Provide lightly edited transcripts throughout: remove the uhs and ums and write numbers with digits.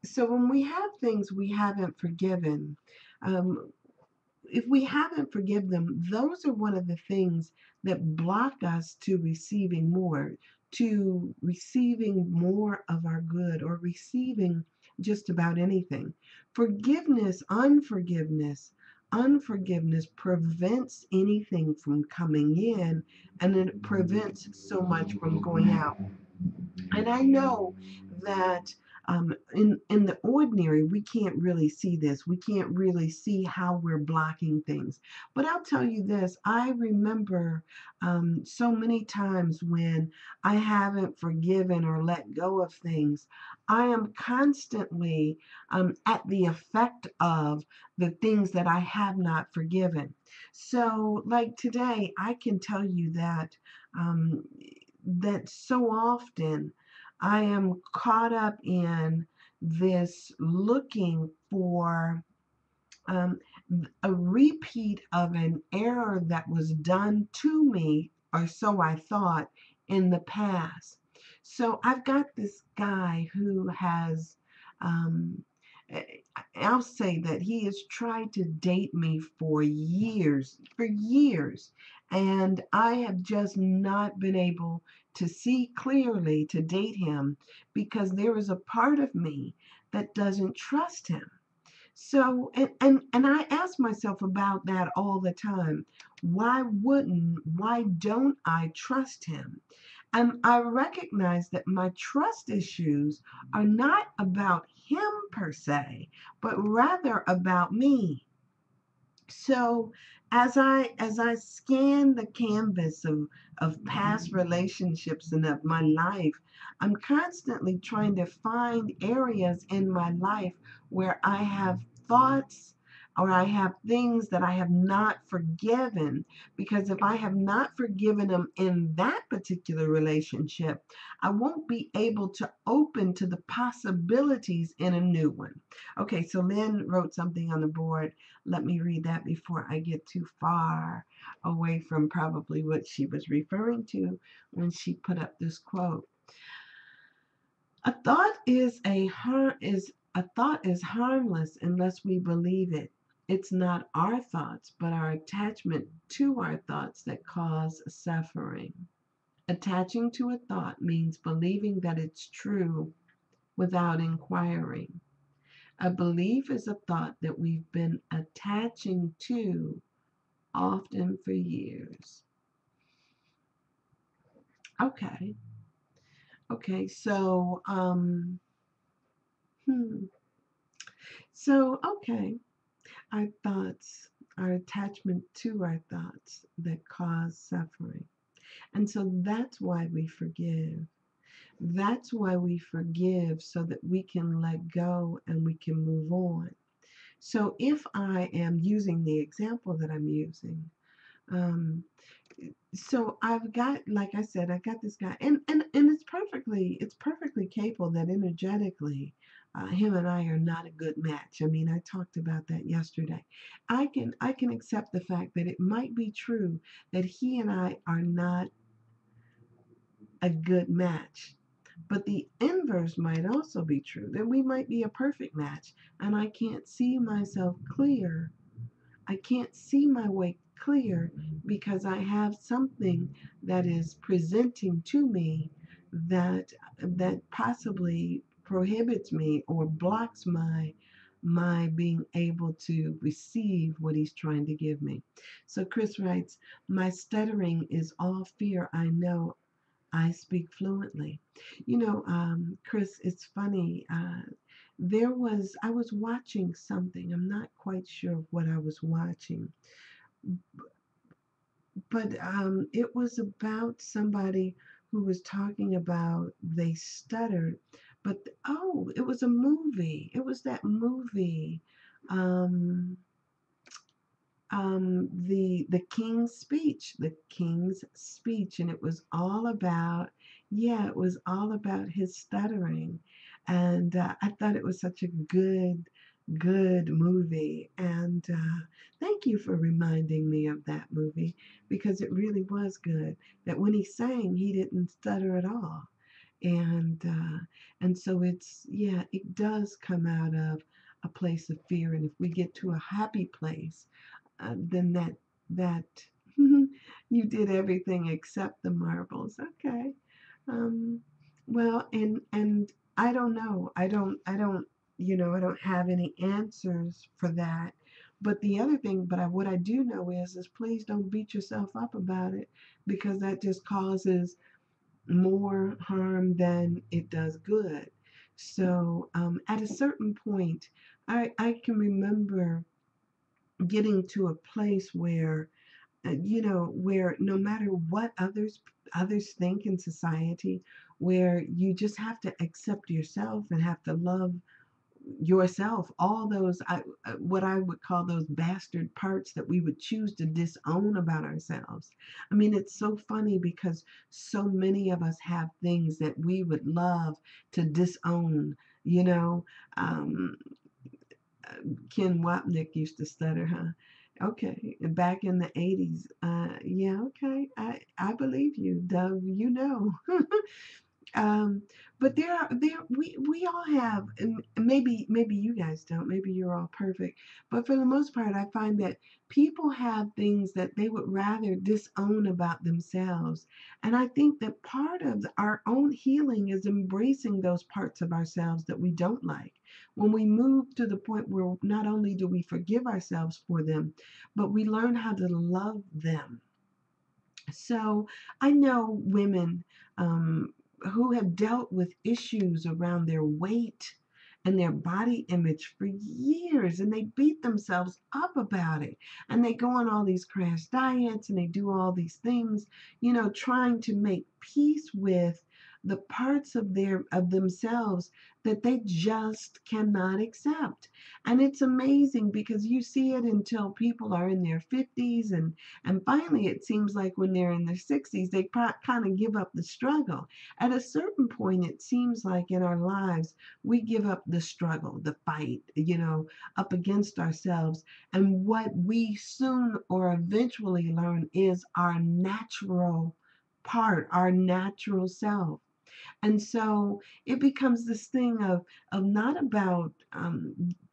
So when we have things we haven't forgiven, um, if we haven't forgiven them, those are one of the things that block us to receiving more of our good, or receiving just about anything. Unforgiveness prevents anything from coming in, and it prevents so much from going out. And I know that in the ordinary, we can't really see this. We can't really see how we're blocking things. But I'll tell you this: I remember so many times when I haven't forgiven or let go of things. I am constantly at the effect of the things that I have not forgiven. So, like today, I can tell you um, that so often I am caught up in this looking for um, a repeat of an error that was done to me, or so I thought, in the past. So I've got this guy who has, um, eh, I'll say that he has tried to date me for years, and I have just not been able to see clearly to date him because there is a part of me that doesn't trust him. So, and I ask myself about that all the time. Why don't I trust him? And I recognize that my trust issues are not about him per se, but rather about me. So as I scan the canvas of past relationships and of my life, I'm constantly trying to find areas in my life where I have thoughts or I have things that I have not forgiven. Because if I have not forgiven them in that particular relationship, I won't be able to open to the possibilities in a new one. Okay, so Lynn wrote something on the board. Let me read that before I get too far away from probably what she was referring to when she put up this quote. A thought is harmless unless we believe it. It's not our thoughts, but our attachment to our thoughts that cause suffering. Attaching to a thought means believing that it's true without inquiring. A belief is a thought that we've been attaching to, often for years. Okay. Okay. Hmm. Okay. Our thoughts, our attachment to our thoughts that cause suffering. And so that's why we forgive. That's why we forgive so that we can let go and we can move on. So if I am using the example that I'm using, um, so I've got, like I said, I got this guy, and it's perfectly capable that energetically, him and I are not a good match. I mean, I talked about that yesterday. I can accept the fact that it might be true that he and I are not a good match. But the inverse might also be true, that we might be a perfect match, and I can't see myself clear. I can't see my way clear because I have something that is presenting to me that possibly prohibits me or blocks my being able to receive what he's trying to give me. So Chris writes, my stuttering is all fear. I know I speak fluently. Chris, it's funny. I was watching something. I'm not quite sure what I was watching, but it was about somebody who was talking about they stuttered, but oh, it was a movie. It was that movie. Um, the King's Speech, and it was all about, yeah, it was all about his stuttering, and I thought it was such a good movie, and thank you for reminding me of that movie because it really was good. That when he sang, he didn't stutter at all. and so it's, yeah, it does come out of a place of fear. And if we get to a happy place, then that you did everything except the marbles. Okay. um well, and I don't know, I don't I don't have any answers for that. But the other thing, but what I do know is please don't beat yourself up about it, because that just causes more harm than it does good. So at a certain point, I can remember getting to a place where, where no matter what others think in society, where you just have to accept yourself and have to love yourself, all those what I would call those bastard parts that we would choose to disown about ourselves. I mean, it's so funny because so many of us have things that we would love to disown, you know. um, Ken Wapnick used to stutter, huh? Okay, back in the 80s. Yeah, okay. I believe you, Dove, you know. Um, but we all have, and maybe you guys don't, maybe you're all perfect, but for the most part, I find that people have things that they would rather disown about themselves. And I think that part of our own healing is embracing those parts of ourselves that we don't like. When we move to the point where not only do we forgive ourselves for them, but we learn how to love them. So I know women who have dealt with issues around their weight and their body image for years, and they beat themselves up about it. And they go on all these crash diets and they do all these things, trying to make peace with the parts of themselves that they just cannot accept. And it's amazing because you see it until people are in their 50s, and finally, it seems like when they're in their 60s, they kind of give up the struggle. At a certain point, it seems like in our lives, we give up the struggle, the fight, up against ourselves. And what we soon or eventually learn is our natural part, our natural self. And so it becomes this thing of not about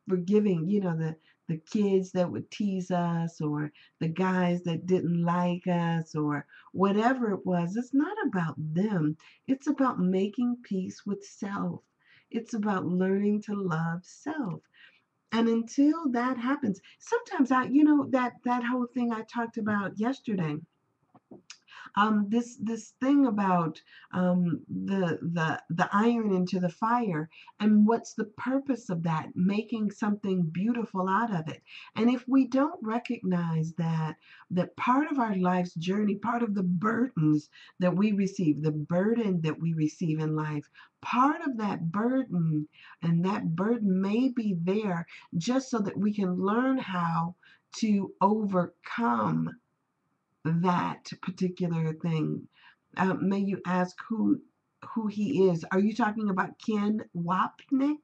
forgiving, the kids that would tease us, or the guys that didn't like us, or whatever it was. It's not about them. It's about making peace with self. It's about learning to love self. And until that happens, sometimes that whole thing I talked about yesterday, this thing about the iron into the fire, and what's the purpose of that, making something beautiful out of it. And if we don't recognize that part of our life's journey, part of the burdens that we receive, the burden that we receive in life, part of that burden, and that burden may be there just so that we can learn how to overcome that particular thing. May you ask who he is? Are you talking about Ken Wapnick?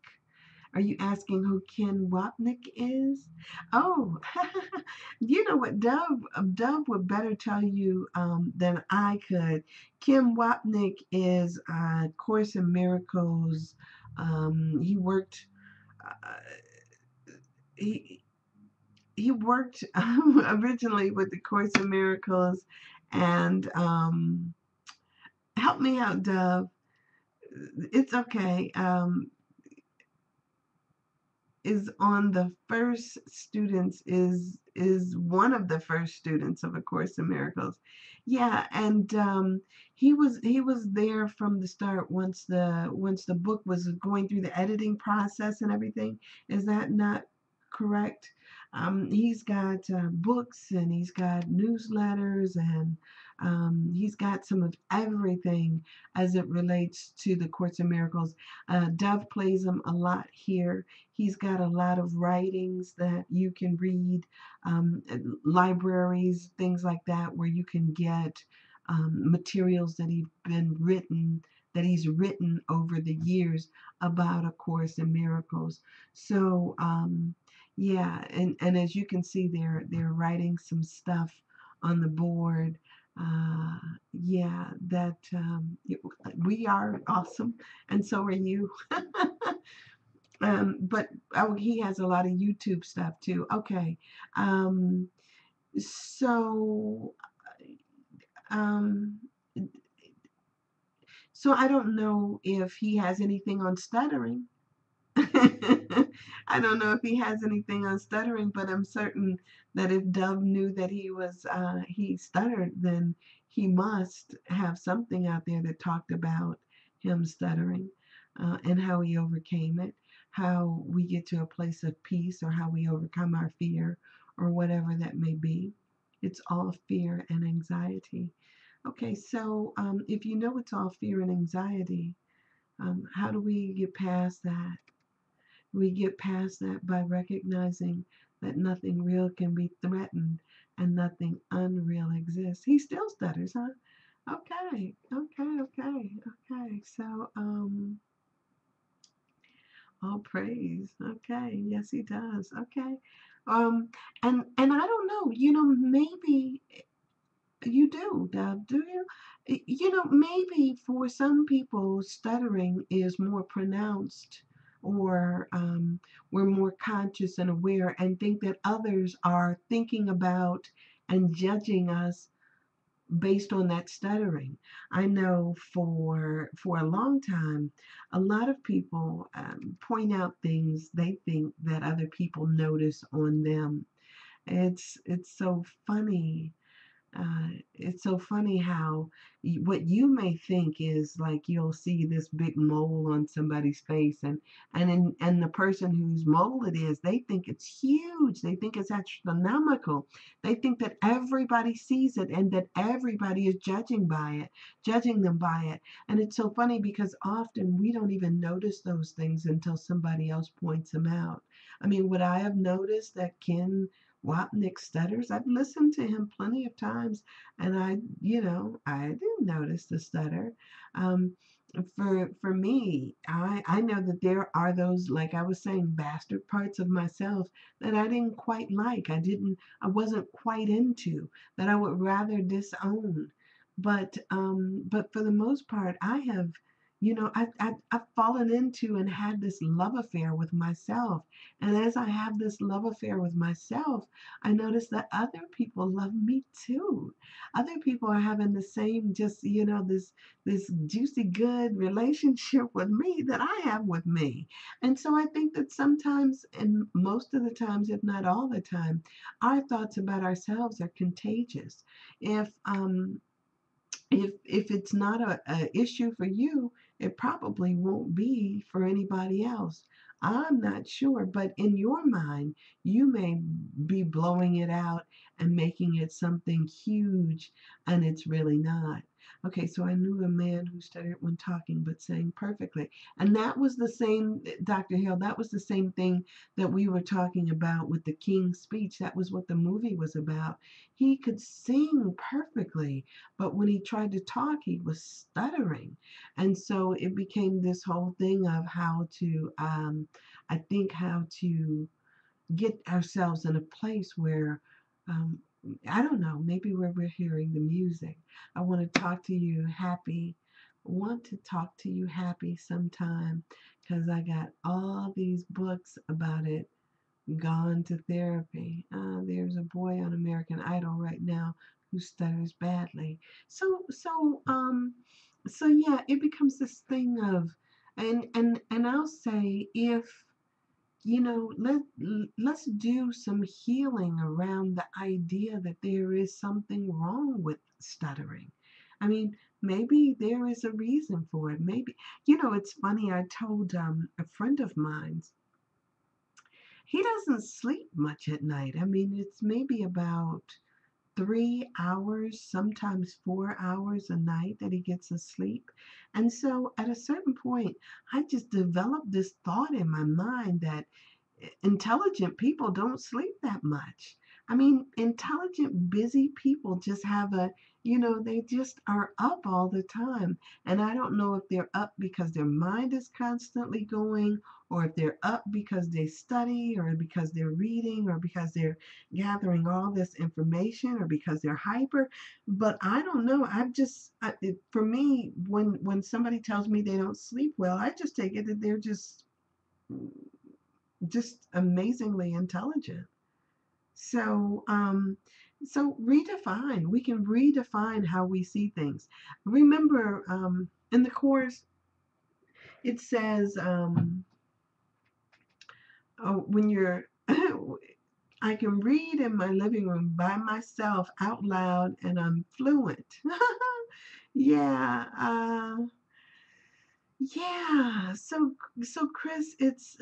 Are you asking who Ken Wapnick is? Oh, you know what? Dove would better tell you than I could. Ken Wapnick is Course in Miracles. He worked. Uh, he he worked originally with the Course in Miracles, and help me out, Dove. It's okay. Is on the first students, is one of the first students of A Course in Miracles. Yeah, and he was there from the start, once the book was going through the editing process and everything. Is that not correct? He's got books, and he's got newsletters, and he's got some of everything as it relates to the Course in Miracles. Dove plays him a lot here. He's got a lot of writings that you can read, libraries, things like that, where you can get materials that he's written over the years about A Course in Miracles. So yeah, and as you can see, they're writing some stuff on the board. uh, yeah, that we are awesome, and so are you. But oh, he has a lot of YouTube stuff too. Okay, um, so um, so I don't know if he has anything on stuttering. I don't know if he has anything on stuttering, but I'm certain that if Dove knew that he stuttered, then he must have something out there that talked about him stuttering, and how he overcame it, how we get to a place of peace, or how we overcome our fear, or whatever that may be. It's all fear and anxiety. Okay, so if you know it's all fear and anxiety, how do we get past that? We get past that by recognizing that nothing real can be threatened and nothing unreal exists. He still stutters, huh? Okay, okay, okay, okay. So, all praise. Okay, yes, he does. Okay, um, and I don't know. Maybe you do, Deb. Do you? Maybe for some people, stuttering is more pronounced, or we're more conscious and aware, and think that others are thinking about and judging us based on that stuttering. I know for a long time, a lot of people point out things they think that other people notice on them. It's so funny. It's so funny how what you may think is like you'll see this big mole on somebody's face, and the person whose mole it is, they think it's huge. They think it's astronomical. They think that everybody sees it and that everybody is judging them by it. And it's so funny because often we don't even notice those things until somebody else points them out. I mean, would I have noticed that Ken Wapnick stutters? I've listened to him plenty of times, and I didn't notice the stutter. Um, for me, I know that there are those, like I was saying, bastard parts of myself that I didn't quite like. I wasn't quite into, that I would rather disown. But for the most part, I've fallen into and had this love affair with myself. And as I have this love affair with myself, I notice that other people love me too. Other people are having the same, just, this juicy good relationship with me that I have with me. And so I think that sometimes, and most of the times, if not all the time, our thoughts about ourselves are contagious. If it's not a issue for you, it probably won't be for anybody else. I'm not sure, but in your mind, you may be blowing it out and making it something huge, and it's really not. Okay, so I knew a man who stuttered when talking but sang perfectly. And that was the same, Dr. Hill, that was the same thing that we were talking about with the King's Speech. That was what the movie was about. He could sing perfectly, but when he tried to talk, he was stuttering. And so it became this whole thing of I think, how to get ourselves in a place where, um, I don't know, maybe where we're hearing the music. I want to talk to you happy. Want to talk to you happy sometime, because I got all these books about it. Gone to therapy. There's a boy on American Idol right now who stutters badly. So yeah, it becomes this thing of, and I'll say, if let's do some healing around the idea that there is something wrong with stuttering. I mean, maybe there is a reason for it. Maybe, it's funny. I told a friend of mine, he doesn't sleep much at night. I mean, it's maybe about 3 hours, sometimes 4 hours a night that he gets to sleep. And so at a certain point, I just developed this thought in my mind that intelligent people don't sleep that much. I mean, intelligent, busy people just have a they just are up all the time. And I don't know if they're up because their mind is constantly going, or if they're up because they study, or because they're reading, or because they're gathering all this information, or because they're hyper. But I don't know. For me, when somebody tells me they don't sleep well, I just take it that they're just amazingly intelligent. So, redefine. We can redefine how we see things. Remember, in the course, it says, oh, when you're, I can read in my living room by myself out loud, and I'm fluent. Yeah, yeah. So Chris, it's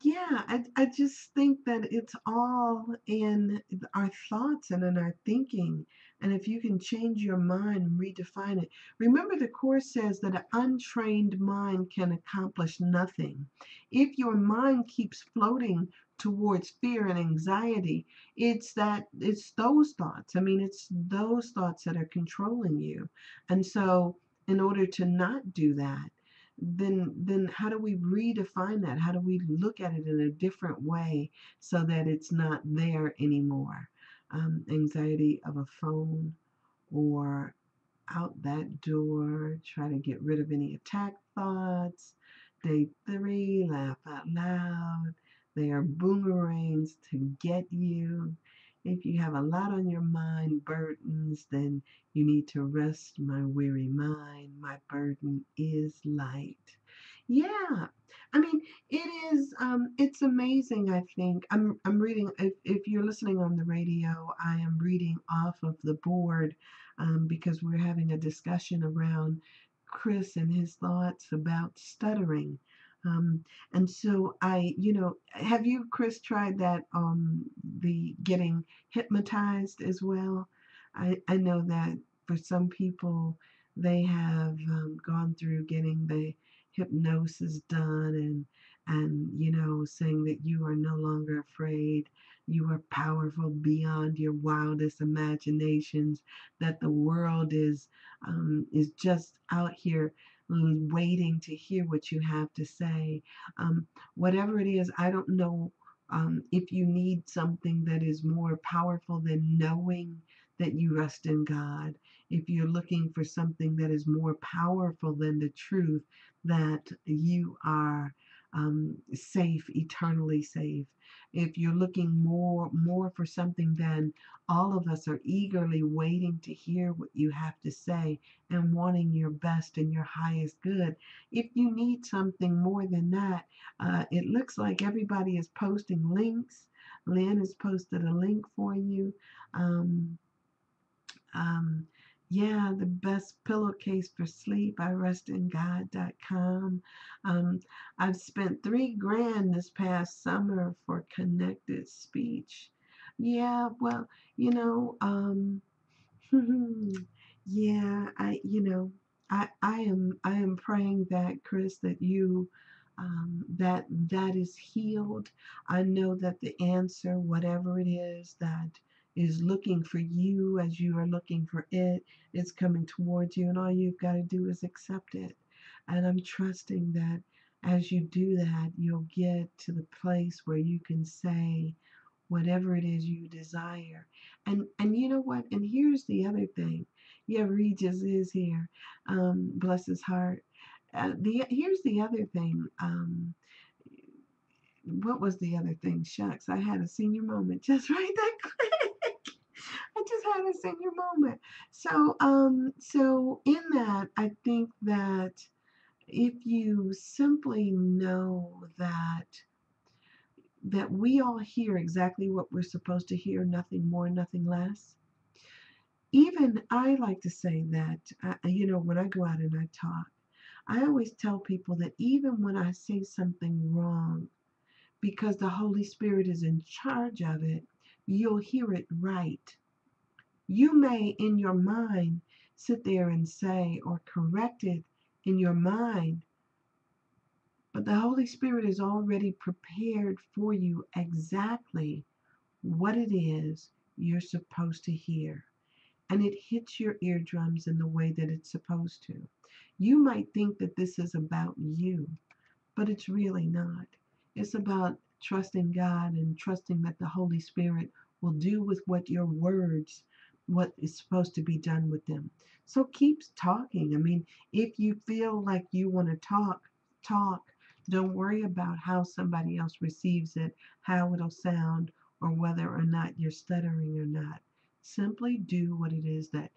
yeah, I just think that it's all in our thoughts and in our thinking. And if you can change your mind and redefine it. Remember, the course says that an untrained mind can accomplish nothing. If your mind keeps floating towards fear and anxiety, it's those thoughts. I mean, it's those thoughts that are controlling you. And so in order to not do that, then how do we redefine that? How do we look at it in a different way so that it's not there anymore? Anxiety of a phone, or out that door, try to get rid of any attack thoughts. Day three, laugh out loud. They are boomerangs to get you. If you have a lot on your mind, burdens, then you need to rest my weary mind. My burden is light. Yeah. I mean, it's amazing. I think I'm reading, if you're listening on the radio, I am reading off of the board, because we're having a discussion around Chris and his thoughts about stuttering. Um, and so have you, Chris, tried that, the getting hypnotized as well? I know that for some people, they have gone through getting the hypnosis done, and saying that you are no longer afraid, you are powerful beyond your wildest imaginations, that the world is just out here waiting to hear what you have to say. Whatever it is, I don't know, if you need something that is more powerful than knowing that you rest in God. If you're looking for something that is more powerful than the truth that you are safe, eternally safe. If you're looking more for something, then all of us are eagerly waiting to hear what you have to say, and wanting your best and your highest good. If you need something more than that, it looks like everybody is posting links. Lynn has posted a link for you. Um, um, yeah, the best pillowcase for sleep, irestingod.com. Um, I've spent $3,000 this past summer for connected speech. Yeah, well, you know, yeah, I am praying that, Chris, that that is healed. I know that the answer, whatever it is that is looking for you as you are looking for it, is coming towards you, and all you've got to do is accept it. And I'm trusting that as you do that, you'll get to the place where you can say whatever it is you desire. And you know what? And here's the other thing. Yeah, Regis is here. Bless his heart. Here's the other thing. What was the other thing? Shucks, I had a senior moment just right that quick. I just had a senior moment. So in that, I think that if you simply know that we all hear exactly what we're supposed to hear, nothing more, nothing less. Even I like to say that, when I go out and I talk, I always tell people that even when I say something wrong, because the Holy Spirit is in charge of it, you'll hear it right. You may, in your mind, sit there and say or correct it in your mind, but the Holy Spirit is already prepared for you exactly what it is you're supposed to hear. and it hits your eardrums in the way that it's supposed to. You might think that this is about you, but it's really not. It's about trusting God and trusting that the Holy Spirit will do with what your words, what is supposed to be done with them. So keep talking. I mean, if you feel like you want to talk, talk. Don't worry about how somebody else receives it, how it'll sound, or whether or not you're stuttering or not. Simply do what it is that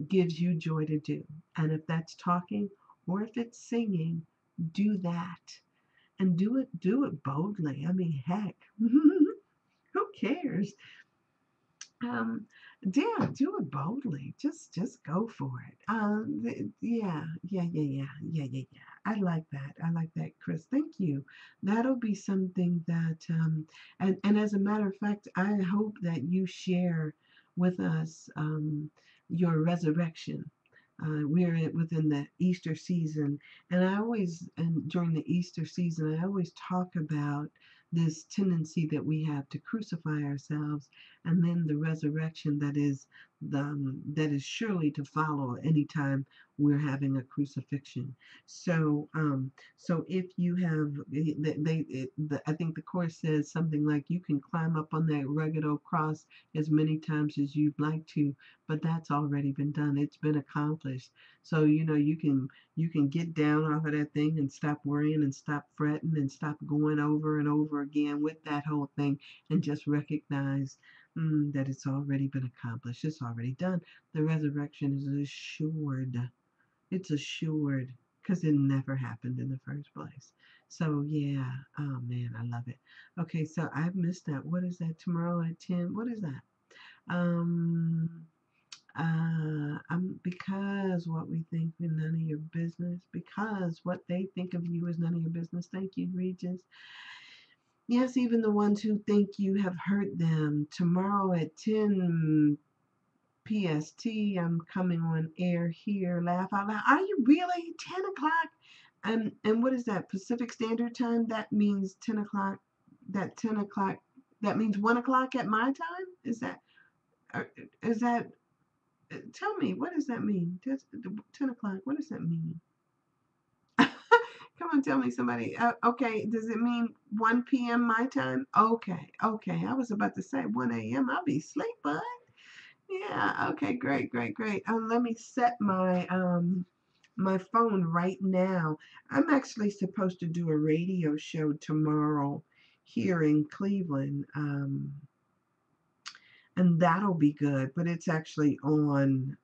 gives you joy to do. And if that's talking or if it's singing, do that. And do it boldly. I mean, heck, who cares? Um, yeah, do it boldly. Just go for it. Yeah. I like that. I like that, Chris. Thank you. That'll be something that, and as a matter of fact, I hope that you share with us your resurrection. We're within the Easter season, and during the Easter season, I always talk about this tendency that we have to crucify ourselves, and then the resurrection that is surely to follow anytime we're having a crucifixion. So if you have, I think the course says something like you can climb up on that rugged old cross as many times as you'd like to, but that's already been done. It's been accomplished. So you can get down off of that thing and stop worrying and stop fretting and stop going over and over again with that whole thing and just recognize that it's already been accomplished. It's already done. The resurrection is assured. It's assured because it never happened in the first place. So yeah, oh man, I love it. Okay, so I've missed that. What is that? Tomorrow at 10. What is that? Um, because what we think is none of your business. Because what they think of you is none of your business. Thank you, Regis. Yes, even the ones who think you have hurt them. Tomorrow at 10 PST, I'm coming on air here. Laugh out loud. Are you really 10 o'clock? And what is that? Pacific Standard Time? That means 10 o'clock. That 10 o'clock. That means 1 o'clock at my time? Is that? Tell me, what does that mean? 10 o'clock. What does that mean? Come on, tell me, somebody. Okay, does it mean 1 p.m. my time? Okay. I was about to say 1 a.m. I'll be asleep, bud. Yeah, okay, great. Let me set my phone right now. I'm actually supposed to do a radio show tomorrow here in Cleveland, and that'll be good. But it's actually on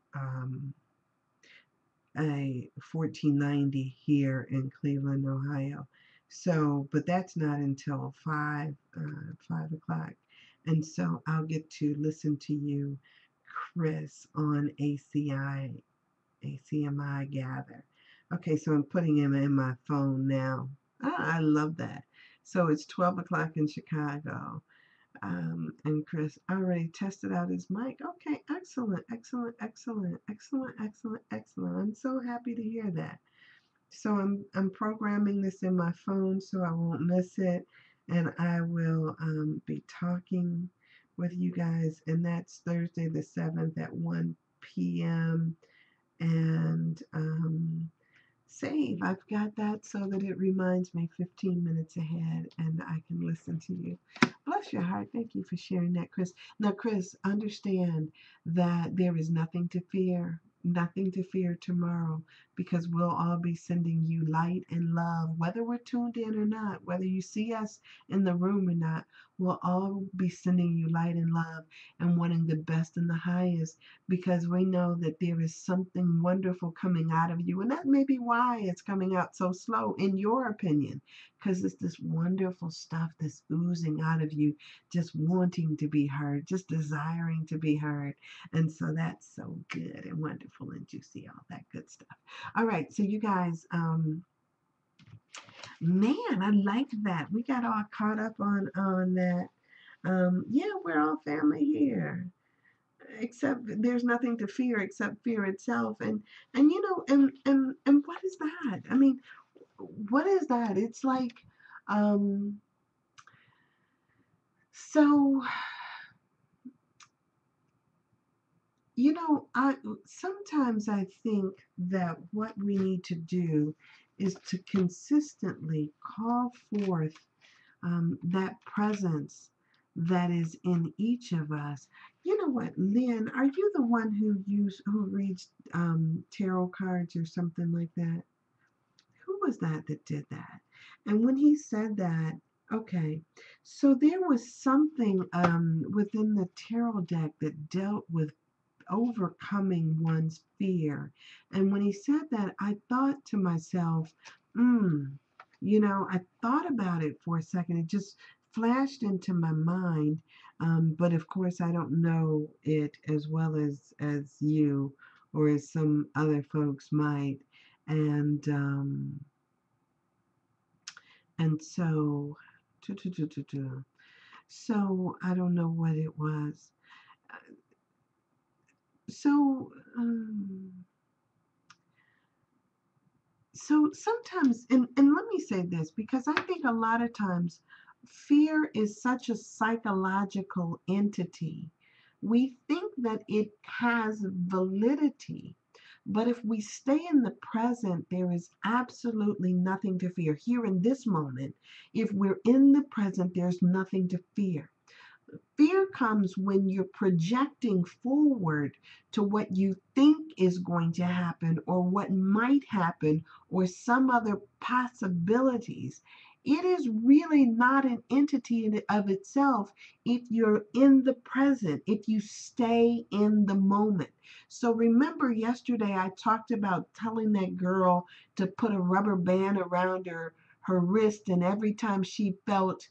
a 1490 here in Cleveland, Ohio. So, but that's not until 5 o'clock, and so I'll get to listen to you, Chris, on ACMI Gather. Okay, so I'm putting him in my phone now. I love that. So it's 12 o'clock in Chicago. And Chris already tested out his mic. Okay, excellent. I'm so happy to hear that. So I'm programming this in my phone so I won't miss it, and I will be talking with you guys, and that's Thursday the 7th at 1 p.m. And save. I've got that so that it reminds me 15 minutes ahead and I can listen to you. Bless your heart. Thank you for sharing that, Chris. Now, Chris, understand that there is nothing to fear. Nothing to fear tomorrow because we'll all be sending you light and love, whether we're tuned in or not, whether you see us in the room or not, we'll all be sending you light and love and wanting the best and the highest because we know that there is something wonderful coming out of you. And that may be why it's coming out so slow, in your opinion, because it's this wonderful stuff that's oozing out of you, just wanting to be heard, just desiring to be heard. And so that's so good and wonderful and juicy, all that good stuff. All right, so you guys, man, I like that. We got all caught up on that. Yeah, we're all family here, except there's nothing to fear except fear itself. And and what is that? I mean, what is that? It's like, um, so I sometimes I think that what we need to do is to consistently call forth that presence that is in each of us. You know what, Lynn? Are you the one who reads tarot cards or something like that? Who was that did that? And when he said that, okay, so there was something within the tarot deck that dealt with overcoming one's fear. And when he said that, I thought to myself, hmm, I thought about it for a second. It just flashed into my mind. But of course, I don't know it as well as you or as some other folks might. And and so, so I don't know what it was. So, so sometimes, and let me say this because I think a lot of times fear is such a psychological entity. We think that it has validity, but if we stay in the present, there is absolutely nothing to fear. Here in this moment, if we're in the present, there's nothing to fear. Fear comes when you're projecting forward to what you think is going to happen or what might happen or some other possibilities. It is really not an entity in of itself if you're in the present, if you stay in the moment. So remember yesterday I talked about telling that girl to put a rubber band around her wrist, and every time she felt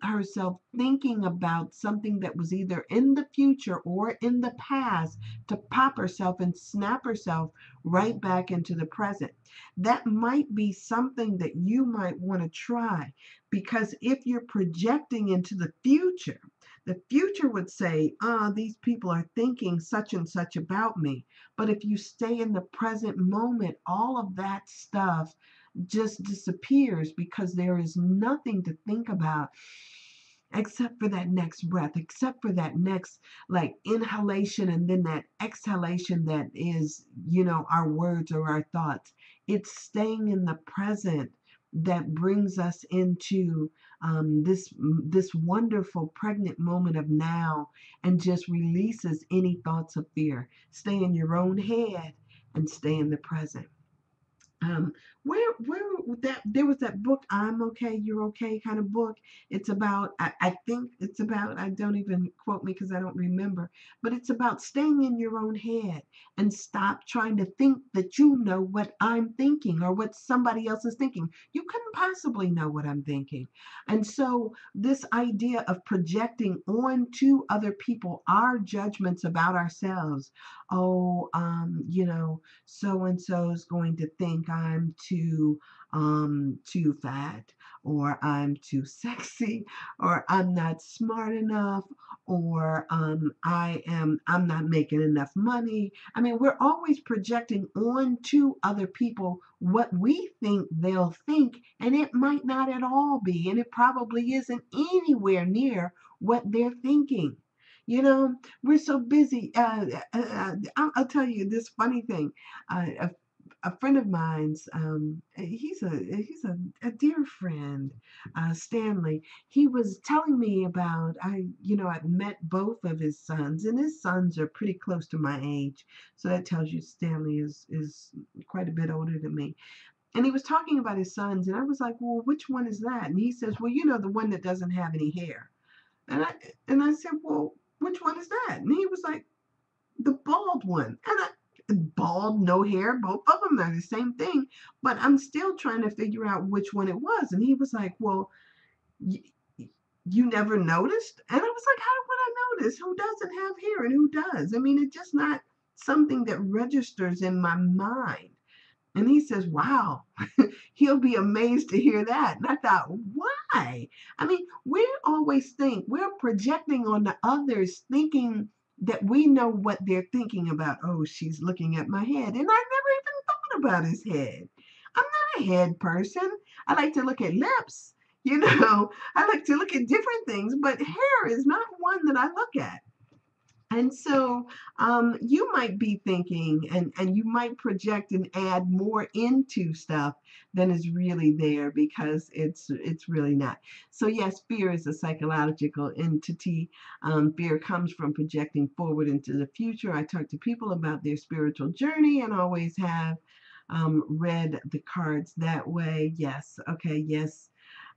herself thinking about something that was either in the future or in the past, to pop herself and snap herself right back into the present. That might be something that you might want to try, because if you're projecting into the future would say, these people are thinking such and such about me. But if you stay in the present moment, all of that stuff just disappears because there is nothing to think about except for that next breath, except for that next like inhalation and then that exhalation that is, our words or our thoughts. It's staying in the present that brings us into this wonderful pregnant moment of now and just releases any thoughts of fear. Stay in your own head and stay in the present. um where that there was that book, I'm okay, you're okay kind of book. It's about, I think it's about, I don't even quote me because I don't remember, but it's about staying in your own head and stop trying to think that you know what I'm thinking or what somebody else is thinking. You couldn't possibly know what I'm thinking. And so this idea of projecting onto other people our judgments about ourselves. Oh, so and so is going to think I'm too fat, or I'm too sexy, or I'm not smart enough, or I'm not making enough money. I mean, we're always projecting onto other people what we think they'll think, and it might not at all be, and it probably isn't anywhere near what they're thinking. You know, we're so busy. I'll tell you this funny thing. A friend of mine's, he's a dear friend, Stanley. He was telling me about, I've met both of his sons, and his sons are pretty close to my age. So that tells you Stanley is quite a bit older than me. And he was talking about his sons, and I was like, well, which one is that? And he says, well, the one that doesn't have any hair. And I said, well, which one is that? And he was like, the bald one. Bald, no hair, both of them are the same thing. But I'm still trying to figure out which one it was. And he was like, well, y- you never noticed? And I was like, how would I notice? Who doesn't have hair and who does? I mean, it's just not something that registers in my mind. And he says, wow, he'll be amazed to hear that. And I thought, why? I mean, we always think we're projecting on the others, thinking that we know what they're thinking about. Oh, she's looking at my head. And I never even thought about his head. I'm not a head person. I like to look at lips, I like to look at different things, but hair is not one that I look at. And so you might be thinking, and you might project and add more into stuff than is really there because it's really not. So yes, fear is a psychological entity. Fear comes from projecting forward into the future. I talk to people about their spiritual journey and always have read the cards that way. Yes, okay, yes.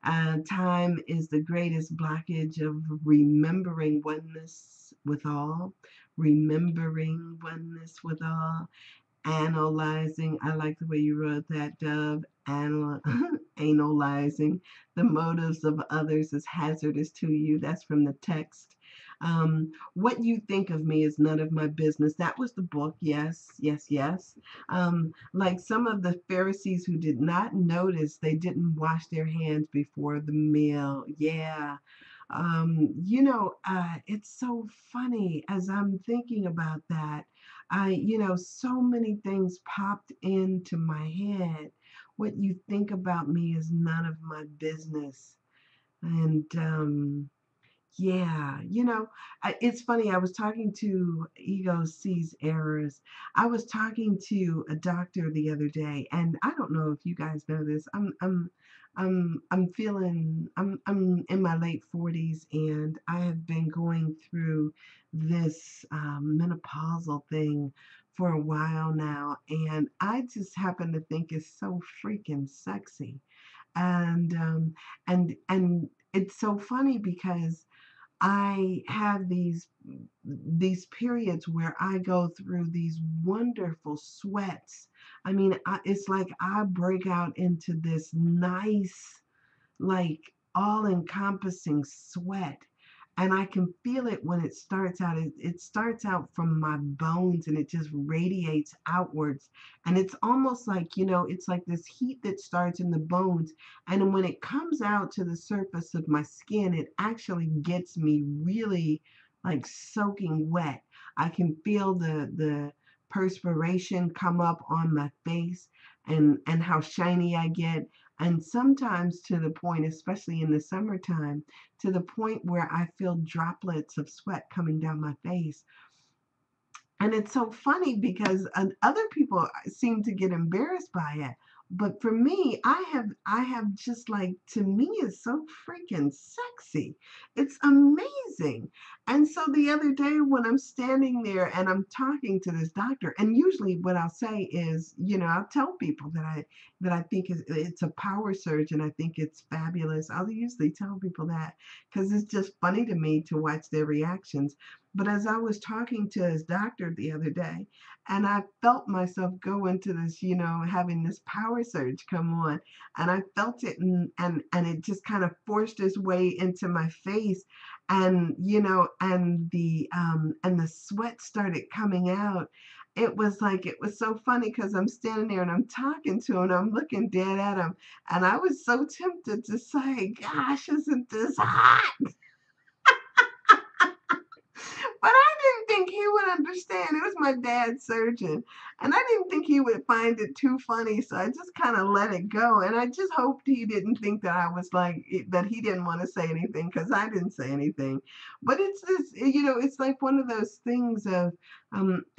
Time is the greatest blockage of remembering oneness with all, remembering oneness with all, analyzing. I like the way you wrote that, Dove. Anal- analyzing the motives of others is hazardous to you. That's from the text. What you think of me is none of my business. That was the book. Yes, yes, yes. Like some of the Pharisees who did not notice they didn't wash their hands before the meal. Yeah. It's so funny as I'm thinking about that. So many things popped into my head. What you think about me is none of my business. And yeah, it's funny. I was talking to Ego Sees Errors. I was talking to a doctor the other day, and I don't know if you guys know this. I'm in my late 40s, and I have been going through this menopausal thing for a while now, and I just happen to think it's so freaking sexy, and it's so funny because I have these periods where I go through these wonderful sweats. I mean, it's like I break out into this nice, like all encompassing sweat. And I can feel it when it starts out. It starts out from my bones and it just radiates outwards. And it's almost like, it's like this heat that starts in the bones. And then when it comes out to the surface of my skin, it actually gets me really like soaking wet. I can feel the perspiration come up on my face and how shiny I get, and sometimes to the point, especially in the summertime, to the point where I feel droplets of sweat coming down my face. And it's so funny because other people seem to get embarrassed by it. But for me, I have just like, to me it's so freaking sexy. It's amazing. And so the other day when I'm standing there and I'm talking to this doctor, and usually what I'll say is, I'll tell people that I think it's a power surge and I think it's fabulous. I'll usually tell people that because it's just funny to me to watch their reactions. But as I was talking to his doctor the other day, and I felt myself go into this, having this power surge come on, and I felt it, and it just kind of forced its way into my face, and and the sweat started coming out. It was so funny because I'm standing there and I'm talking to him, I'm looking dead at him, and I was so tempted to say, "Gosh, isn't this hot?" But I didn't think he would understand. It was my dad's surgeon. And I didn't think he would find it too funny. So I just kind of let it go. And I just hoped he didn't think that I was like, that he didn't want to say anything because I didn't say anything. But it's this, it's like one of those things of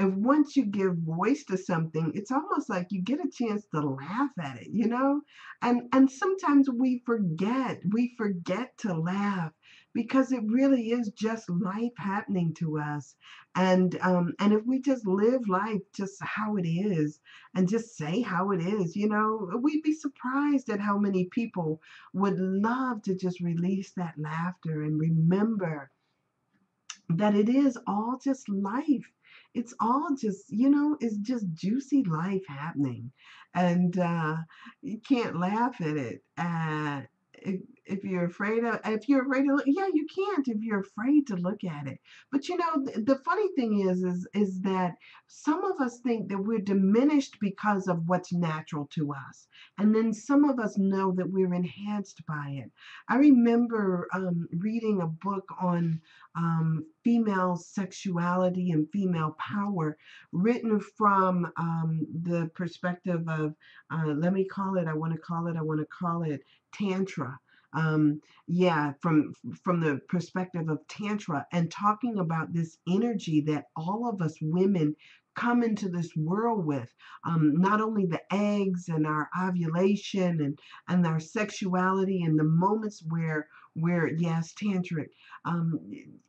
once you give voice to something, it's almost like you get a chance to laugh at it. And sometimes we forget to laugh because it really is just life happening to us. And if we just live life just how it is and just say how it is, we'd be surprised at how many people would love to just release that laughter and remember that it is all just life. It's all just, it's just juicy life happening. And you can't laugh at it. If you're afraid to look, yeah, you can't if you're afraid to look at it. But the funny thing is that some of us think that we're diminished because of what's natural to us. And then some of us know that we're enhanced by it. I remember reading a book on female sexuality and female power, written from the perspective of, let me call it, I want to call it Tantra. Yeah, from the perspective of Tantra and talking about this energy that all of us women come into this world with, not only the eggs and our ovulation and our sexuality and the moments where yes, tantric, um,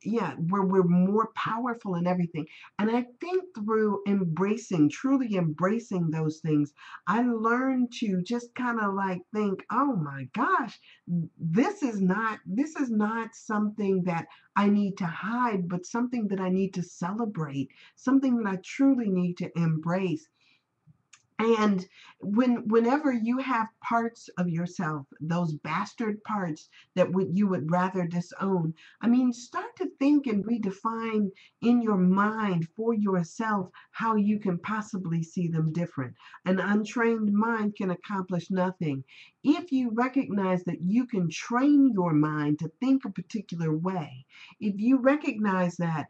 yeah, where we're more powerful and everything. And I think through embracing, truly embracing those things, I learned to just kind of like think, oh my gosh, this is not something that I need to hide, but something that I need to celebrate, something that I truly need to embrace. And whenever you have parts of yourself, those bastard parts that you would rather disown, I mean, start to think and redefine in your mind for yourself how you can possibly see them different. An untrained mind can accomplish nothing. If you recognize that you can train your mind to think a particular way, if you recognize that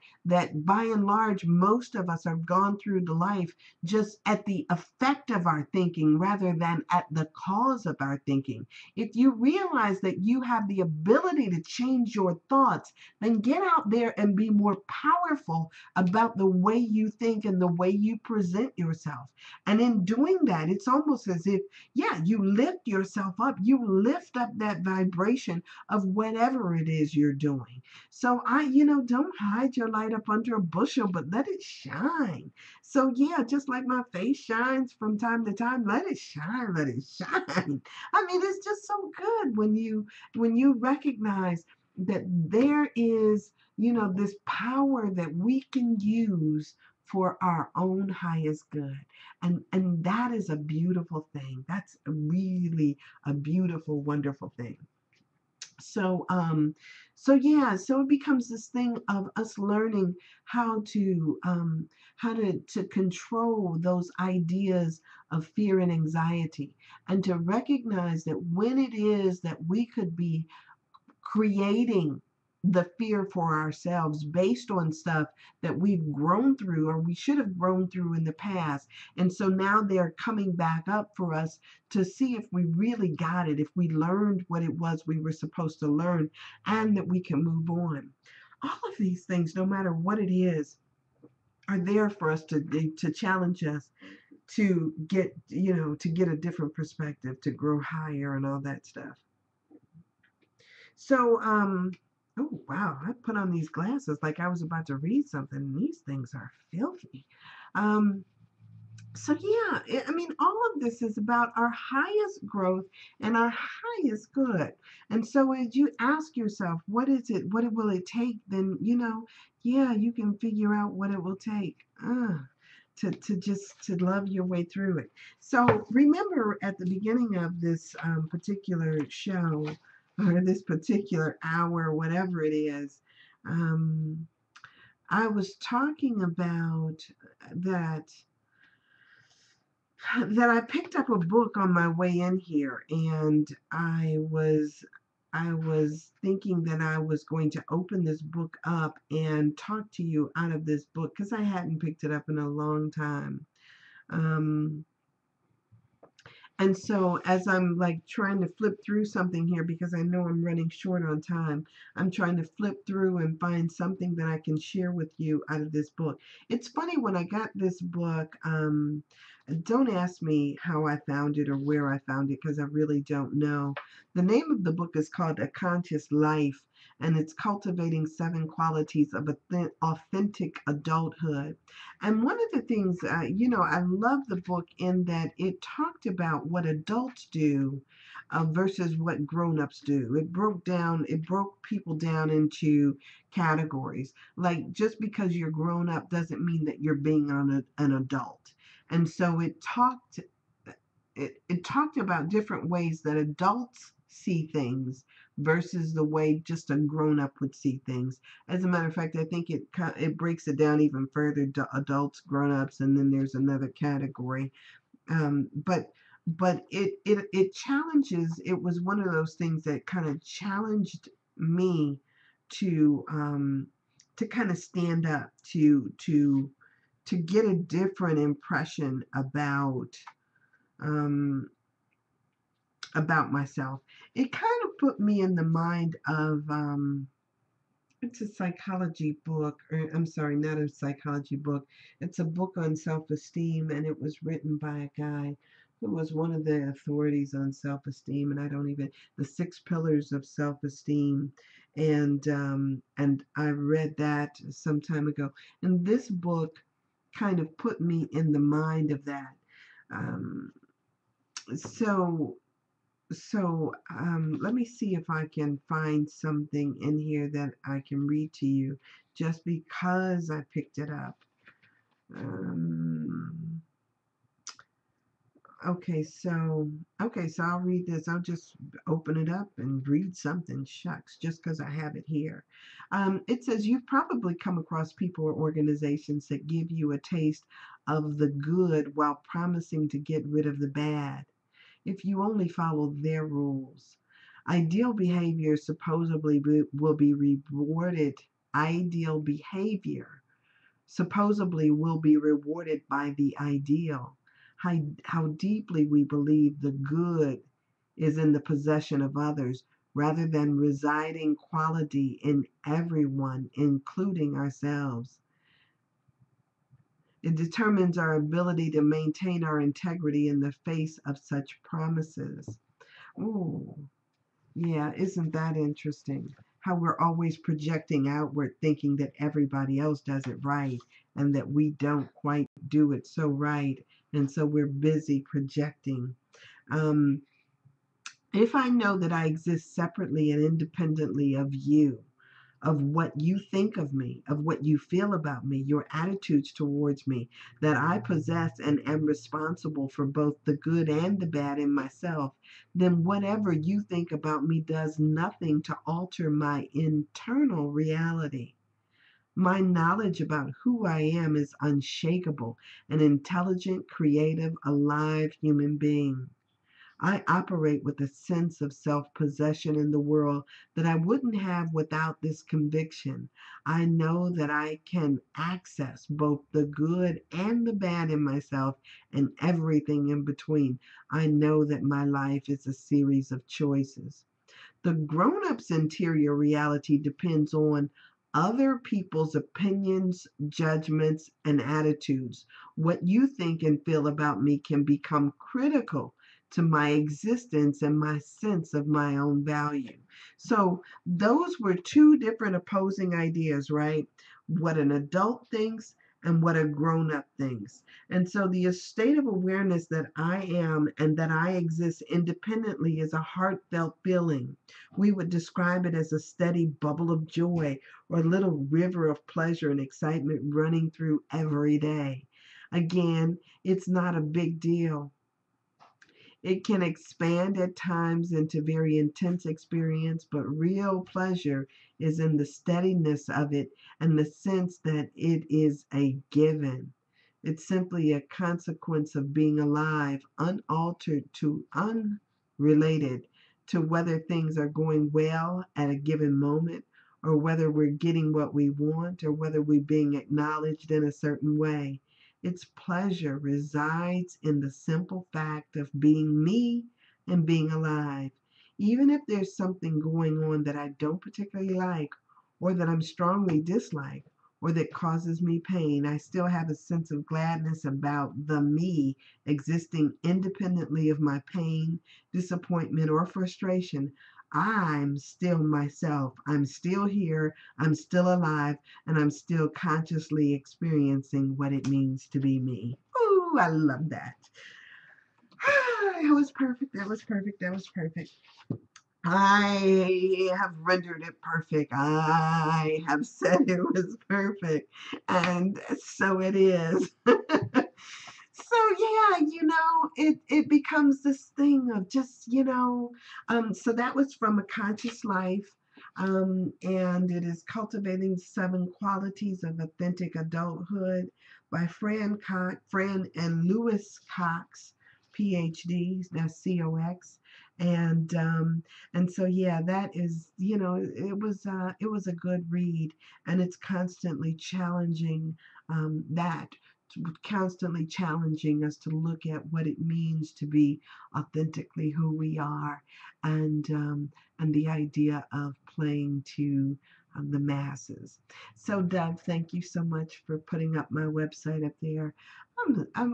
by and large most of us have gone through the life just at the effect of our thinking rather than at the cause of our thinking. If you realize that you have the ability to change your thoughts, then get out there and be more powerful about the way you think and the way you present yourself. And in doing that, it's almost as if, yeah, you lift yourself up, you lift up that vibration of whatever it is you're doing. So don't hide your light up under a bushel, but let it shine. So yeah, just like my face shines from time to time, let it shine, let it shine. I mean, it's just so good when you recognize that there is, this power that we can use for our own highest good. And that is a beautiful thing. That's really a beautiful, wonderful thing. So um so yeah so it becomes this thing of us learning how to control those ideas of fear and anxiety, and to recognize that when it is that we could be creating the fear for ourselves based on stuff that we've grown through or we should have grown through in the past. And so now they're coming back up for us to see if we really got it, if we learned what it was we were supposed to learn, and that we can move on. All of these things, no matter what it is, are there for us to challenge us to get a different perspective, to grow higher and all that stuff. So, oh wow, I put on these glasses like I was about to read something, and these things are filthy. Um, so yeah, I mean, all of this is about our highest growth and our highest good. And so as you ask yourself, what is it? What will it take? Then, yeah, you can figure out what it will take. To love your way through it. So remember at the beginning of this particular show, or this particular hour, whatever it is, um, I was talking about that that I picked up a book on my way in here, and I was thinking that I was going to open this book up and talk to you out of this book because I hadn't picked it up in a long time. Um, And so, as I'm like trying to flip through something here, because I know I'm running short on time, I'm trying to flip through and find something that I can share with you out of this book. It's funny, when I got this book, don't ask me how I found it or where I found it, because I really don't know. The name of the book is called A Conscious Life, and it's Cultivating Seven Qualities of Authentic Adulthood. And one of the things, I love the book in that it talked about what adults do versus what grown-ups do. It broke people down into categories. Like, just because you're grown up doesn't mean that you're being an adult. And so it talked about different ways that adults see things versus the way just a grown-up would see things. As a matter of fact, I think it breaks it down even further to adults, grown-ups, and then there's another category. But it challenges. It was one of those things that kind of challenged me to kind of stand up to get a different impression um, about myself. It kind of put me in the mind of it's a psychology book, or I'm sorry, not a psychology book. It's a book on self-esteem, and it was written by a guy who was one of the authorities on self-esteem, and I don't even the six pillars of self-esteem, and I read that some time ago, and this book kind of put me in the mind of that. Um, so let me see if I can find something in here that I can read to you just because I picked it up. Um, okay, so I'll read this. I'll just open it up and read something. Shucks, just because I have it here. It says you've probably come across people or organizations that give you a taste of the good while promising to get rid of the bad if you only follow their rules. Ideal behavior supposedly will be rewarded. Ideal behavior supposedly will be rewarded by the ideal. How deeply we believe the good is in the possession of others rather than residing quality in everyone, including ourselves. It determines our ability to maintain our integrity in the face of such promises. Ooh, yeah, isn't that interesting? How we're always projecting outward, thinking that everybody else does it right and that we don't quite do it so right. And so we're busy projecting. Um, if I know that I exist separately and independently of you, of what you think of me, of what you feel about me, your attitudes towards me, that I possess and am responsible for both the good and the bad in myself, then whatever you think about me does nothing to alter my internal reality. My knowledge about who I am is unshakable, an intelligent, creative, alive human being. I operate with a sense of self possession in the world that I wouldn't have without this conviction. I know that I can access both the good and the bad in myself and everything in between. I know that my life is a series of choices. The grown up's interior reality depends on other people's opinions, judgments, and attitudes. What you think and feel about me can become critical to my existence and my sense of my own value. So, those were two different opposing ideas, right? What an adult thinks and what a grown up thinks. And so, the state of awareness that I am and that I exist independently is a heartfelt feeling. We would describe it as a steady bubble of joy or a little river of pleasure and excitement running through every day. Again, it's not a big deal. It can expand at times into very intense experience, but real pleasure is in the steadiness of it and the sense that it is a given. It's simply a consequence of being alive, unaltered to unrelated to whether things are going well at a given moment or whether we're getting what we want or whether we're being acknowledged in a certain way. Its pleasure resides in the simple fact of being me and being alive. Even if there's something going on that I don't particularly like, or that I'm strongly dislike, or that causes me pain, I still have a sense of gladness about the me existing independently of my pain, disappointment, or frustration. I'm still myself. I'm still here. I'm still alive and I'm still consciously experiencing what it means to be me. Ooh, I love that. It was perfect. That was perfect. That was perfect. I have rendered it perfect. I have said it was perfect. And so it is. So yeah, it becomes this thing of just, so that was from A Conscious Life. And it is Cultivating 7 Qualities of Authentic Adulthood by Fran and Lewis Cox, PhD, that's COX. And so yeah, that is, it was a good read, and it's that constantly challenging us to look at what it means to be authentically who we are, and and the idea of playing to the masses. So, Dove, thank you so much for putting up my website up there. I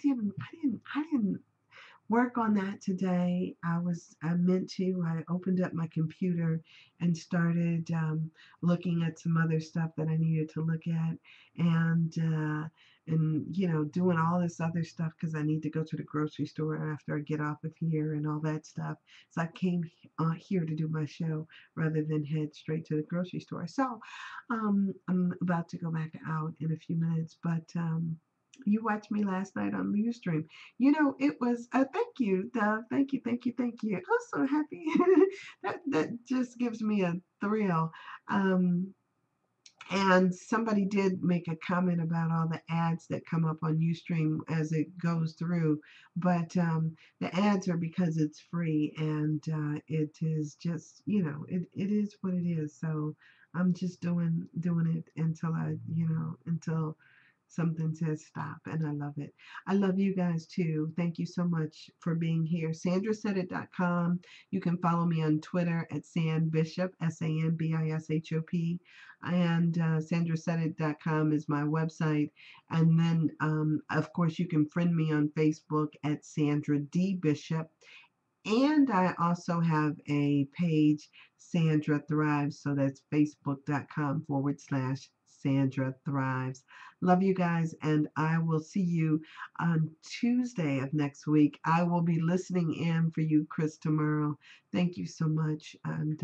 didn't work on that today. I meant to. I opened up my computer and started looking at some other stuff that I needed to look at, and doing all this other stuff because I need to go to the grocery store after I get off of here and all that stuff. So I came here to do my show rather than head straight to the grocery store. So I'm about to go back out in a few minutes, but. You watched me last night on Ustream. It was thank you, Dove. Thank you. I'm so happy. that just gives me a thrill. Um, and somebody did make a comment about all the ads that come up on Ustream as it goes through, but the ads are because it's free, and it is just, it is what it is. So I'm just doing it until something says stop, and I love it. I love you guys too. Thank you so much for being here. SandraSaidIt.com. You can follow me on Twitter at SanBishop, SanBishop, and SandraSaidIt.com is my website. And then, of course, you can friend me on Facebook at Sandra D. Bishop. And I also have a page, Sandra Thrives. So that's facebook.com/Sandra Thrives. Love you guys, and I will see you on Tuesday of next week. I will be listening in for you, Chris, tomorrow. Thank you so much. And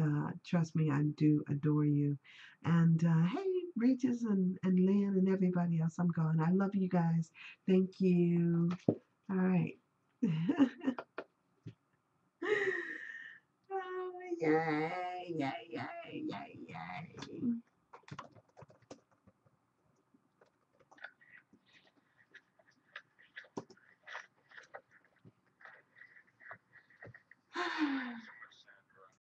trust me, I do adore you. And hey, Regis and Lynn and everybody else, I'm gone. I love you guys. Thank you. All right. Oh, yay, yay, yay, yay.